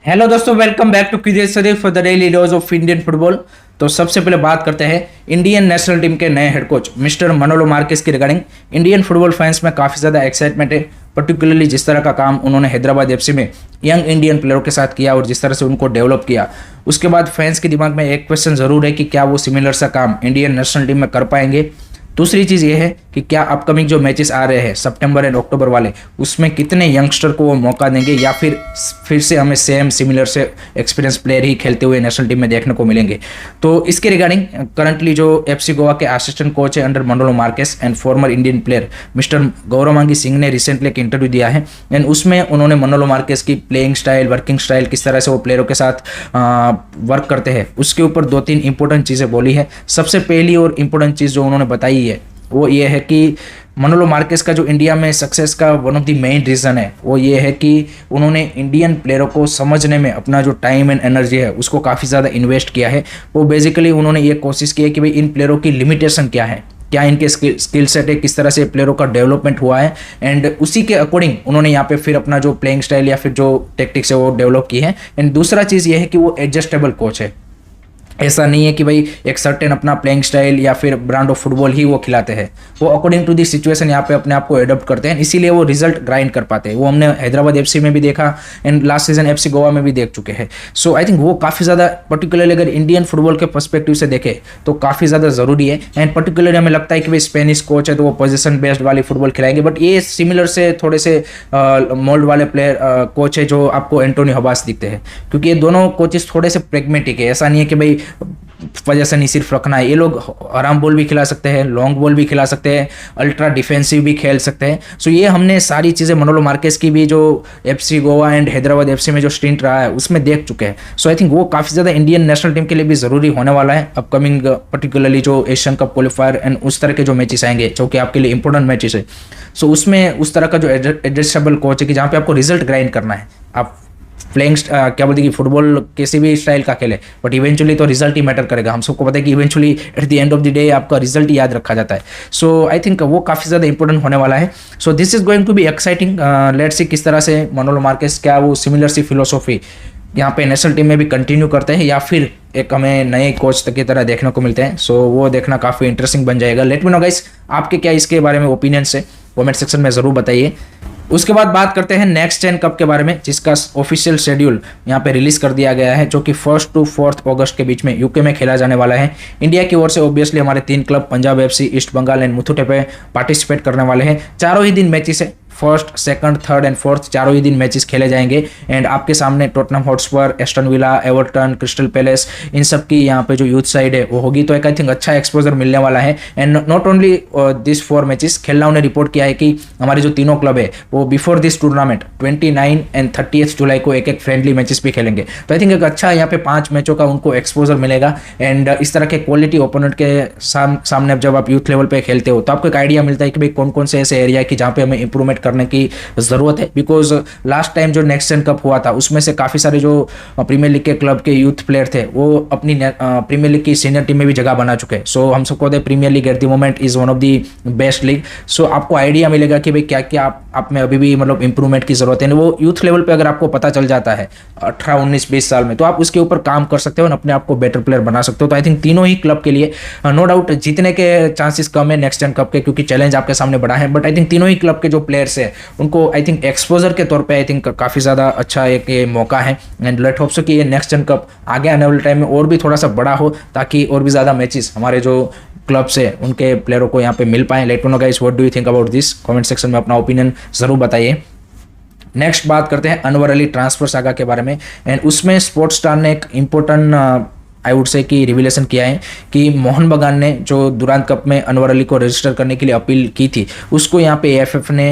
Hello दोस्तों, welcome back to cricket Sharif for the daily dose of Indian football. तो सबसे पहले बात करते हैं इंडियन नेशनल टीम के नए हेड कोच मिस्टर मनोलो मार्केस की रिगार्डिंग। इंडियन फुटबॉल फैंस में काफ़ी ज़्यादा एक्साइटमेंट है, पर्टिकुलरली जिस तरह का काम उन्होंने हैदराबाद एफसी में यंग इंडियन प्लेयरों के साथ किया और जिस तरह से उनको डेवलप किया। उसके बाद फैंस के दिमाग में एक क्वेश्चन ज़रूर है कि क्या वो सिमिलर सा काम इंडियन नेशनल टीम में कर पाएंगे। दूसरी चीज़ ये है कि क्या अपकमिंग जो मैचेस आ रहे हैं सितंबर एंड अक्टूबर वाले, उसमें कितने यंगस्टर को वो मौका देंगे या फिर से हमें सेम सिमिलर से एक्सपीरियंस प्लेयर ही खेलते हुए नेशनल टीम में देखने को मिलेंगे। तो इसके रिगार्डिंग करंटली जो एफसी गोवा के असिस्टेंट कोच है under Manolo Marquez and former Indian player mister Gourmangi Singh ने रिसेंटली एक इंटरव्यू दिया है एंड उसमें उन्होंने मनोलो मार्केस की प्लेइंग स्टाइल, वर्किंग स्टाइल, किस तरह से वो प्लेयरों के साथ वर्क करते हैं, उसके ऊपर 2-3 इंपॉर्टेंट चीज़ें बोली है। सबसे पहली और इम्पोर्टेंट चीज़ जो उन्होंने बताई है वो ये है कि मनोलो मार्केस का जो इंडिया में सक्सेस का one of the main reason है वो ये है कि उन्होंने इंडियन प्लेयरों को समझने में अपना जो टाइम एंड एनर्जी है उसको काफ़ी ज़्यादा इन्वेस्ट किया है। वो बेसिकली उन्होंने ये कोशिश की है कि भाई इन प्लेयरों की लिमिटेशन क्या है, क्या इनके स्किल सेट है, किस तरह से प्लेयरों का डेवलपमेंट हुआ है एंड उसी के अकॉर्डिंग उन्होंने यहाँ पे फिर अपना जो प्लेइंग स्टाइल या फिर जो टेक्टिक्स है वो डेवलप की है। एंड दूसरा चीज़ ये है कि वो एडजस्टेबल कोच है। ऐसा नहीं है कि भाई एक सर्टेन अपना प्लेइंग स्टाइल या फिर ब्रांड ऑफ फुटबॉल ही वो खिलाते हैं, वो अकॉर्डिंग टू दी सिचुएशन यहाँ पे अपने आप को एडॉप्ट करते हैं, इसीलिए वो रिजल्ट ग्राइंड कर पाते हैं। वो हमने हैदराबाद एफसी में भी देखा and last season FC Goa में भी देख चुके हैं। सो आई थिंक वो काफ़ी ज़्यादा पर्टिकुलरली अगर इंडियन फुटबॉल के पर्सपेक्टिव से देखें तो काफ़ी ज़्यादा ज़रूरी है। एंड पर्टिकुलरली हमें लगता है कि भाई स्पेनिश कोच है तो वो पोजिशन बेस्ड वाली फुटबॉल खिलाएंगे, बट ये सिमिलर से थोड़े से मोल्ड वाले प्लेयर कोच है जो आपको एंटोनी हबास दिखते हैं, क्योंकि ये दोनों कोचेस थोड़े से प्रेगमेटिक है। ऐसा नहीं है कि भाई पोजीशन ही सिर्फ रखना है, ये लोग आराम बॉल भी खिला सकते हैं, लॉन्ग बॉल भी खिला सकते हैं, अल्ट्रा डिफेंसिव भी खेल सकते हैं। सो ये हमने सारी चीज़ें मनोलो मार्केस की भी जो FC Goa and Hyderabad FC में जो स्टिंट रहा है उसमें देख चुके हैं। सो आई थिंक वो काफ़ी ज़्यादा इंडियन नेशनल टीम के लिए भी ज़रूरी होने वाला है अपकमिंग, पर्टिकुलरली जो एशियन कप क्वालिफायर एंड उस तरह के जो मैचेस आएंगे जो कि आपके लिए इंपॉर्टेंट मैचेस है। सो उसमें उस तरह का जो एडजस्टेबल कोच है कि जहाँ पे आपको रिजल्ट ग्राइंड करना है। आप प्लेइंग क्या बोलते हैं कि फुटबॉल किसी भी स्टाइल का खेले बट इवेंचुअली तो रिजल्ट ही मैटर करेगा। हम सबको पता है कि eventually at the end of the day आपका रिजल्ट ही याद रखा जाता है। सो आई थिंक वो काफ़ी ज़्यादा इंपॉर्टेंट होने वाला है। So this is going to be exciting. Let's see किस तरह से मनोलो मार्केस क्या वो सिमिलर सी फिलोसॉफी यहाँ पे नेशनल टीम में भी कंटिन्यू करते हैं या फिर एक हमें नए कोच की तरह देखने को मिलते हैं। सो वो देखना काफ़ी इंटरेस्टिंग बन जाएगा। लेट मी नो गाइस, आपके क्या इसके बारे में ओपिनियंस है, कमेंट सेक्शन में ज़रूर बताइए। उसके बाद बात करते हैं नेक्स्ट 10 कप के बारे में, जिसका ऑफिशियल शेड्यूल यहाँ पे रिलीज कर दिया गया है, जो कि 1 to 4 अगस्त के बीच में यूके में खेला जाने वाला है। इंडिया की ओर से ऑब्वियसली हमारे 3 club Punjab FC, East Bengal and Muthoot पे पार्टिसिपेट करने वाले हैं। चारों ही दिन मैचेस है, 1st, 2nd, 3rd and 4th चारों ही दिन मैचेस खेले जाएंगे। एंड आपके सामने Tottenham Hotspur, Aston Villa, Everton, Crystal Palace, इन सब की यहाँ पे जो यूथ साइड है वो होगी। तो एक आई थिंक अच्छा एक्सपोजर मिलने वाला है। And not only this 4 matches, खेलना ने रिपोर्ट किया है कि हमारे जो तीनों क्लब है वो बिफोर दिस टूर्नामेंट 29 एंड 30 जुलाई को एक फ्रेंडली मैचेस भी खेलेंगे। तो आई थिंक एक अच्छा यहाँ पे 5 मैचों का उनको एक्सपोजर मिलेगा। एंड इस तरह के क्वालिटी ओपोनेंट के सामने जब आप यूथ लेवल पे खेलते हो तो आपको एक आइडिया मिलता है कि भाई कौन कौन से ऐसे एरिया है कि जहाँ पे हमें इंप्रूवमेंट करने की ज़रूरत है। बिकॉज लास्ट टाइम जो नेक्स्ट जेन कप हुआ था उसमें से काफ़ी सारे जो प्रीमियर लीग के क्लब के यूथ प्लेयर थे वो अपनी प्रीमियर लीग की सीनियर टीम में भी जगह बना चुके हैं। सो हम सबको पता है Premier League at the moment is one of the best league. So आपको आइडिया मिलेगा कि भाई क्या क्या आप में अभी भी मतलब इंप्रूवमेंट की ज़रूरत है। वो यूथ लेवल पर अगर आपको पता चल जाता है 18, 19, 20 साल में, तो आप उसके ऊपर काम कर सकते हो और अपने आप को बेटर प्लेयर बना सकते हो। तो आई थिंक तीनों ही क्लब के लिए नो डाउट जीतने के चांसेस कम है नेक्स्ट जेन कप के, क्योंकि चैलेंज आपके सामने बड़ा है। बट आई थिंक तीनों ही क्लब के जो प्लेयर्स है उनको आई थिंक एक्सपोजर के तौर पे आई थिंक काफ़ी ज़्यादा अच्छा एक ये मौका है। एंड लेट होप सो कि ये नेक्स्ट जेन कप आगे आने वाले टाइम में और भी थोड़ा सा बड़ा हो, ताकि और भी ज़्यादा मैचेस हमारे जो क्लब्स है उनके प्लेयरों को यहाँ पे मिल पाएँ। Let me know guys, what do you think about this? Comment section में अपना ओपिनियन ज़रूर बताइए। नेक्स्ट बात करते हैं अनवर अली ट्रांसफर सागा के बारे में। एंड उसमें स्पोर्ट्स स्टार ने एक इम्पोर्टेंट आई वुड से कि रिविलेशन किया है कि मोहन बगान ने जो दुरांत कप में अनवर अली को रजिस्टर करने के लिए अपील की थी उसको यहाँ पे एएफएफ ने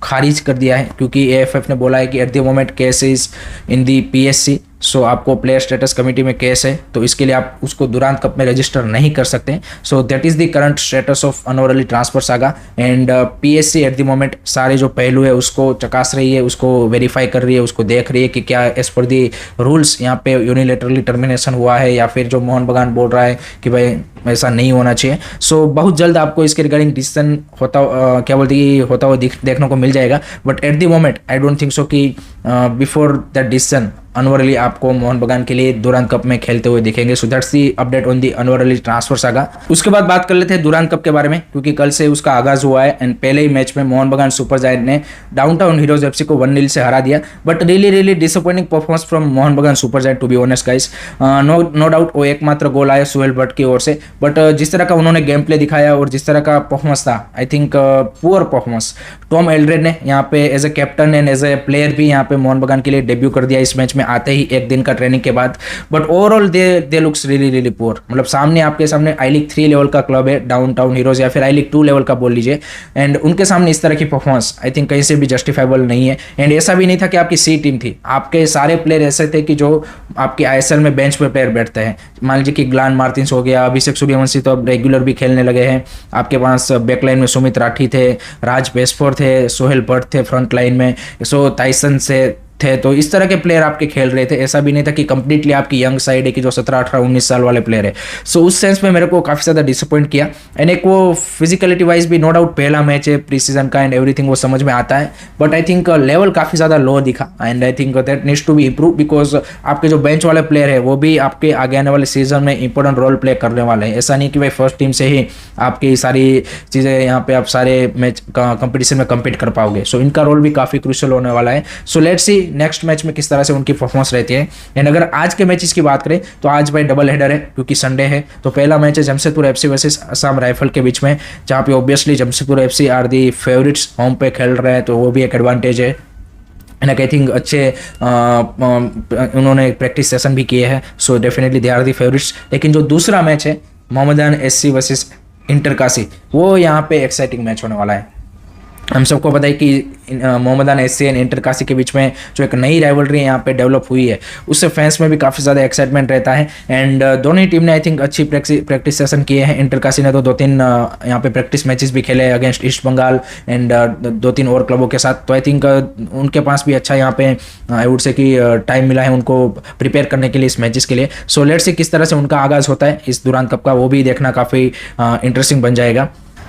खारिज कर दिया है, क्योंकि एएफएफ ने बोला है कि at the moment case is in the PSC. So आपको प्लेयर स्टेटस कमेटी में केस है, तो इसके लिए आप उसको दुरांत कप में रजिस्टर नहीं कर सकते। So that is the current status of Anwar Ali transfer saga. And PSC eight the moment सारे जो पहलू है उसको चकास रही है, उसको वेरीफाई कर रही है, उसको देख रही है कि क्या एज पर दी रूल्स यहाँ पे यूनिलेटरली टर्मिनेशन हुआ है या फिर जो मोहन बगान बोल रहा है कि भाई ऐसा नहीं होना चाहिए। सो बहुत जल्द आपको इसके रिगार्डिंग डिसीजन क्या बोलते हैं होता हुआ देखने को मिल जाएगा। But at the moment I don't think so कि before that decision Anwar Ali आपको मोहन बगान के लिए दुरान कप में खेलते हुए दिखेंगे। So that's the update on the Anwar Ali transfer saga. उसके बाद बात कर लेते हैं दुरान कप के बारे में, क्योंकि कल से उसका आगाज हुआ है एंड पहले ही मैच में मोहन बगान सुपर जायंट ने डाउनटाउन हीरोज एफसी को 1-0 से हरा दिया। But really disappointing performance from Mohun Bagan Super Giant to be honest guys. No doubt वो एकमात्र गोल आया सुहेल भट्ट की ओर से, बट जिस तरह का उन्होंने गेम प्ले दिखाया और जिस तरह का परफॉर्मेंस था, I think poor performance. Tom Aldred ने यहाँ पे as a captain and as a player भी यहाँ पे मोहन बगान के लिए डेब्यू कर दिया इस मैच में आते ही एक दिन का ट्रेनिंग के बाद। But overall they looks really poor. मतलब सामने आपके सामने आई लीग 3 लेवल का क्लब है डाउनटाउन हीरोज, या फिर आई लीग 2 लेवल का बोल लीजिए, एंड उनके सामने इस तरह की परफॉर्मेंस आई थिंक कहीं से भी जस्टिफाइबल नहीं है। एंड ऐसा भी नहीं था कि आपकी सी टीम थी, आपके सारे प्लेयर ऐसे थे कि जो आपके आईएसएल में बेंच पे प्लेयर बैठते हैं। मान लीजिए कि ग्लान मार्टिन्स हो गया, अभिषेक सूर्यवंशी तो अब रेगुलर भी खेलने लगे हैं। आपके पास बैकलाइन में सुमित राठी थे, राज बेस्फोर थे, सोहेल भट्ट थे फ्रंट लाइन में, सो टाइसन से थे। तो इस तरह के प्लेयर आपके खेल रहे थे। ऐसा भी नहीं था कि कंप्लीटली आपकी यंग साइड है कि जो 17, 18, 19 साल वाले प्लेयर है। सो उस सेंस में मेरे को काफ़ी ज़्यादा डिसअपॉइंट किया। एंड एक वो फिजिकलिटी वाइज भी नो डाउट पहला मैच है प्री सीजन का एंड एवरीथिंग वो समझ में आता है, बट आई थिंक लेवल काफ़ी ज़्यादा लो दिखा and I think that needs to be improve, because आपके जो बेंच वाले प्लेयर है वो भी आपके आगे आने वाले सीजन में इंपॉर्टेंट रोल प्ले करने वाले हैं। ऐसा नहीं कि भाई फर्स्ट टीम से ही आपकी सारी चीज़ें यहाँ पे आप सारे मैच कंपटीशन में कम्पीट कर पाओगे। सो इनका रोल भी काफ़ी क्रूशियल होने वाला है। So let's see next match में तरह से उनकी परफॉर्मेंस रहती है। एंड अगर आज के मैचेस की बात करें तो आज भाई डबल हेडर है क्योंकि संडे है। तो पहला मैच है Jamshedpur FC versus Assam rifle के बीच में, जहां पे obviously Jamshedpur FC are the favourites, home पे खेल रहे हैं तो वो भी एक एडवांटेज है। एंड आई थिंक अच्छे उन्होंने प्रैक्टिस सेशन भी किए हैं, so definitely they are the favourites. लेकिन जो दूसरा मैच है मोहम्मदान एससी वर्सेस इंटरकाशी, वो यहाँ पे एक्साइटिंग मैच होने वाला है। हम सबको पता है कि मोहम्मदान एससी एंड इंटरकाशी के बीच में जो एक नई राइवलरी यहाँ पे डेवलप हुई है, उससे फैंस में भी काफ़ी ज़्यादा एक्साइटमेंट रहता है। एंड दोनों ही टीम ने आई थिंक अच्छी प्रैक्टिस सेशन किए हैं। इंटरकाशी ने तो 2-3 यहाँ पे प्रैक्टिस मैचेस भी खेले अगेंस्ट ईस्ट बंगाल एंड 2-3 और क्लबों के साथ। तो आई थिंक उनके पास भी अच्छा यहाँ पे आई वुड से कि टाइम मिला है उनको प्रिपेयर करने के लिए इस मैचेस के लिए। सो लेट्स सी किस तरह से उनका आगाज़ होता है इस दुरान कप का, वो भी देखना काफ़ी इंटरेस्टिंग बन जाएगा।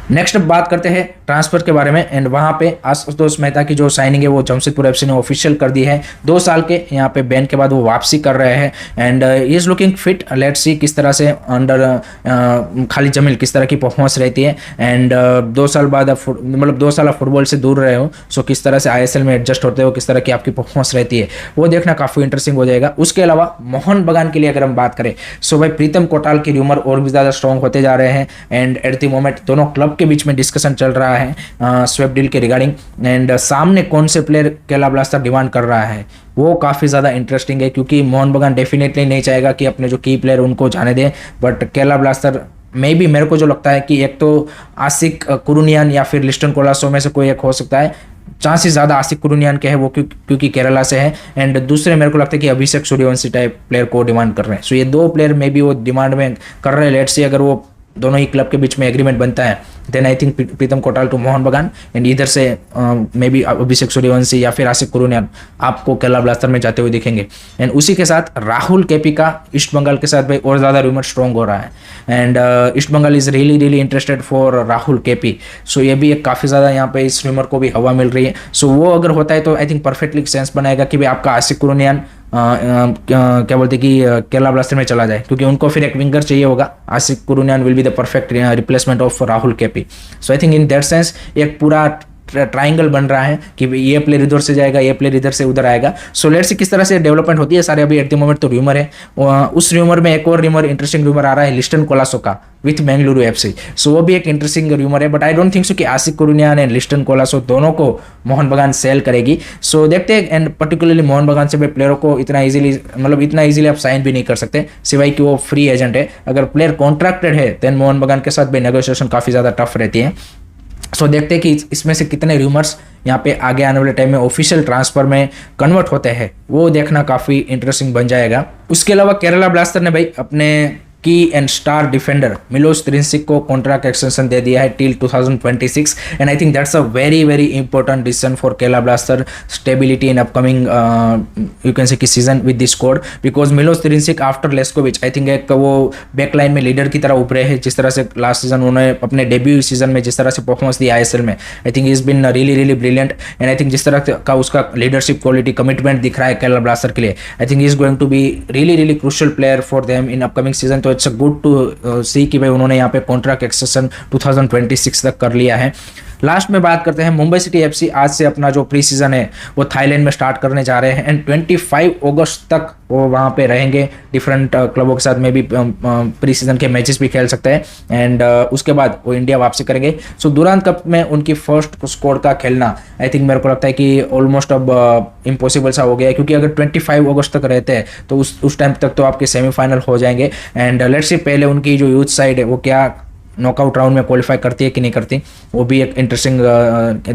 नेक्स्ट अब बात करते हैं ट्रांसफर के बारे में। एंड वहाँ पे आशुतोष मेहता की जो साइनिंग है वो जमशेदपुर एफसी ने ऑफिशियल कर दी है। 2 साल के यहाँ पे बैन के बाद वो वापसी कर रहे हैं and he is looking fit. Let's see किस तरह से अंडर खालिद जमील किस तरह की परफॉर्मेंस रहती है। एंड 2 साल बाद मतलब 2 साल आप फुटबॉल से दूर रहे हो, सो किस तरह से आईएसएल में एडजस्ट होते हो, किस तरह की आपकी परफॉर्मेंस रहती है, वो देखना काफ़ी इंटरेस्टिंग हो जाएगा। उसके अलावा मोहन बगान के लिए अगर हम बात करें, सो भाई प्रीतम कोटाल की र्यूमर और भी ज़्यादा स्ट्रॉन्ग होते जा रहे हैं। एंड एट द मोमेंट दोनों क्लब के बीच में डिस्कशन चल रहा है स्वैप डील के रिगार्डिंग। एंड सामने कौन से प्लेयर केरला ब्लास्टर डिमांड कर रहा है वो काफ़ी ज़्यादा इंटरेस्टिंग है, क्योंकि मोहन बगान डेफिनेटली नहीं चाहेगा कि अपने जो की प्लेयर उनको जाने दें। बट केरला ब्लास्टर मे भी, मेरे को जो लगता है कि एक तो आसिक कुरुनियान या फिर लिस्टन कोलासो में से कोई एक हो सकता है। चांसेस ज़्यादा आसिक कुरुनियान के है वो क्योंकि केरला से है। एंड दूसरे मेरे को लगता है कि अभिषेक सूर्यवंशी टाइप प्लेयर को डिमांड कर रहे हैं। सो ये 2 प्लेयर मे भी वो डिमांड में कर रहे हैं। लेट्स सी अगर वो दोनों ही क्लब के बीच में एग्रीमेंट बनता है, then I think Pritam Kotal to Mohun Bagan and इधर से मे बी अभिषेक सूर्यवंशी या फिर आसिक कुरुनियान आपको केरला ब्लास्टर में जाते हुए दिखेंगे। एंड उसी के साथ राहुल केपी का ईस्ट बंगाल के साथ भाई और ज़्यादा रूमर स्ट्रॉन्ग हो रहा है। And East Bengal is really interested for Rahul KP. So ये भी एक काफ़ी ज़्यादा यहाँ पे इस रूमर को भी हवा मिल रही है। सो वो अगर होता है तो आई थिंक परफेक्टली सेंस बनाएगा कि भाई आपका आसिक कुरुनियान क्या बोलते कि केरला ब्लास्टर में चला जाए, क्योंकि उनको फिर एक विंगर चाहिए होगा। Asik Kuruniyan will be the perfect replacement of Rahul KP. So I think in that sense एक पूरा ट्राइंगल बन रहा है कि ये प्लेयर इधर से जाएगा, ये प्लेयर इधर से उधर आएगा। सो लेट्स सी किस तरह से डेवलपमेंट होती है। सारे अभी एट द मोमेंट तो र्यूमर है। उस र्यूमर में एक और र्यूमर, इंटरेस्टिंग र्यूमर आ रहा है लिस्टन कोलासो का विथ बेंगलुरु एफसी। सो वो भी एक इंटरेस्टिंग र्यूमर है, but I don't think so कि आसिक कुरुनियान एंड लिस्टन कोलासो दोनों को मोहन बगान सेल करेगी। सो देखते हैं। एंड पर्टिकुलरली मोहन बगान से प्लेयरों को इतना इजीली आप साइन भी नहीं कर सकते, सिवाय कि वो फ्री एजेंट है। अगर प्लेयर कॉन्ट्रैक्टेड है देन मोहन बगान के साथ भी नेगोशिएशन काफ़ी ज़्यादा टफ रहती है। सो देखते हैं कि इसमें से कितने रूमर्स यहाँ पे आगे आने वाले टाइम में ऑफिशियल ट्रांसफर में कन्वर्ट होते हैं, वो देखना काफ़ी इंटरेस्टिंग बन जाएगा। उसके अलावा केरला ब्लास्टर ने भाई अपने की and star defender Milos Drincic को कॉन्ट्रैक्ट एक्सटेंशन दे दिया है till 2026 and I think that's a very very important decision for Kerala Blaster stability in upcoming you can say कि season with this squad because Milos Drincic after Leskovic I think एक वो backline में leader की तरह उभरे हैं जिस तरह से लास्ट सीजन उन्होंने अपने डेब्यू सीजन में जिस तरह से परफॉर्मेंस दिया आईएसएल में आई think is been really really brilliant and I think जिस तरह का उसका लीडरशिप क्वालिटी कमिटमेंट दिख रहा है केरला ब्लास्टर के लिए I think is going to be really really crucial player for them in upcoming season तो it's a good to see कि भाई उन्होंने यहाँ पे कॉन्ट्रैक्ट एक्सटेंशन 2026 तक कर लिया है। लास्ट में बात करते हैं मुंबई सिटी एफसी आज से अपना जो प्री सीजन है वो थाईलैंड में स्टार्ट करने जा रहे हैं एंड 25 अगस्त तक वो वहाँ पे रहेंगे डिफरेंट क्लबों के साथ में भी प्री सीजन के मैचेस भी खेल सकते हैं एंड उसके बाद वो इंडिया वापसी करेंगे। सो दुरांत कप में उनकी फर्स्ट स्क्वाड का खेलना आई थिंक मेरे को लगता है कि ऑलमोस्ट अब इम्पॉसिबल सा हो गया है क्योंकि अगर 25 अगस्त तक रहते हैं तो उस टाइम तक तो आपके सेमीफाइनल हो जाएंगे एंड लेट्स सी पहले उनकी जो यूथ साइड है वो क्या नॉकआउट राउंड में क्वालिफाई करती है कि नहीं करती वो भी एक इंटरेस्टिंग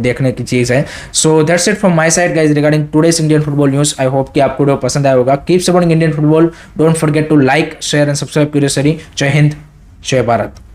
देखने की चीज़ है। So that's it from my side guys regarding today's Indian football news. I hope कि आपको वीडियो पसंद आया होगा। Keep supporting Indian football, don't forget to like share and subscribe curiously. जय हिंद, जय भारत।